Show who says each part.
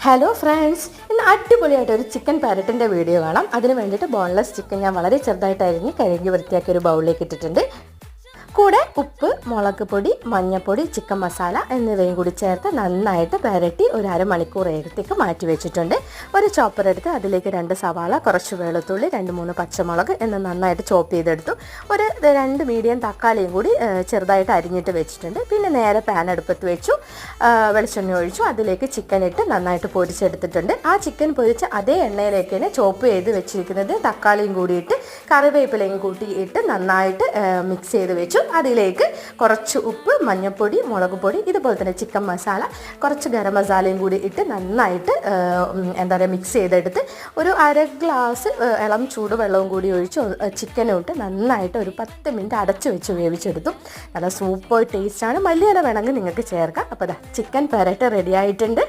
Speaker 1: Hello friends, ഇന്ന് അടിപൊളിയായിട്ട് ഒരു ചിക്കൻ പാരറ്റിൻ്റെ വീഡിയോ കാണാം. അതിന് വേണ്ടിയിട്ട് ബോൺലെസ് ചിക്കൻ ഞാൻ വളരെ ചെറുതായിട്ട് അരിഞ്ഞ് കഴുകി വൃത്തിയാക്കി ഒരു ബൗളിലേക്ക് ഇട്ടിട്ടുണ്ട്. കൂടെ ഉപ്പ്, മുളക് പൊടി, മഞ്ഞൾപ്പൊടി, ചിക്കൻ മസാല എന്നിവയും കൂടി ചേർത്ത് നന്നായിട്ട് പുരട്ടി ഒരു അരമണിക്കൂർ നേരത്തേക്ക് മാറ്റി വെച്ചിട്ടുണ്ട്. ഒരു ചോപ്പർ എടുത്ത് അതിലേക്ക് 2 സവാള, കുറച്ച് വെളുത്തുള്ളി, 2-3 പച്ചമുളക് എന്ന് നന്നായിട്ട് ചോപ്പ് ചെയ്തെടുത്തു. ഒരു 2 മീഡിയം തക്കാളിയും കൂടി ചെറുതായിട്ട് അരിഞ്ഞിട്ട് വെച്ചിട്ടുണ്ട്. പിന്നെ നേരെ പാൻ അടുപ്പത്ത് വെച്ചു, വെളിച്ചെണ്ണ ഒഴിച്ചു, അതിലേക്ക് ചിക്കൻ ഇട്ട് നന്നായിട്ട് പൊരിച്ചെടുത്തിട്ടുണ്ട്. ആ ചിക്കൻ പൊരിച്ച് അതേ എണ്ണയിലേക്ക് തന്നെ ചോപ്പ് ചെയ്ത് വെച്ചിരിക്കുന്നത് തക്കാളിയും കൂടിയിട്ട് കറിവേപ്പിലയും കൂട്ടിയിട്ട് നന്നായിട്ട് മിക്സ് ചെയ്ത് വെച്ചു. അതിലേക്ക് കുറച്ച് ഉപ്പ്, മഞ്ഞൾപ്പൊടി, മുളക് പൊടി, ഇതുപോലെ തന്നെ ചിക്കൻ മസാല, കുറച്ച് ഗരം മസാലയും കൂടി ഇട്ട് നന്നായിട്ട് മിക്സ് ചെയ്തെടുത്ത് ഒരു 1/2 ഗ്ലാസ് ഇളം ചൂടുവെള്ളവും കൂടി ഒഴിച്ച് ചിക്കനും ഇട്ട് നന്നായിട്ട് ഒരു 10 മിനിറ്റ് അടച്ച് വെച്ച് വേവിച്ചെടുത്തു. നല്ല സൂപ്പർ ടേസ്റ്റാണ്. മല്ലിയില വേണമെങ്കിൽ നിങ്ങൾക്ക് ചേർക്കാം. അപ്പോൾ ചിക്കൻ പെരട്ട് റെഡി ആയിട്ടുണ്ട്.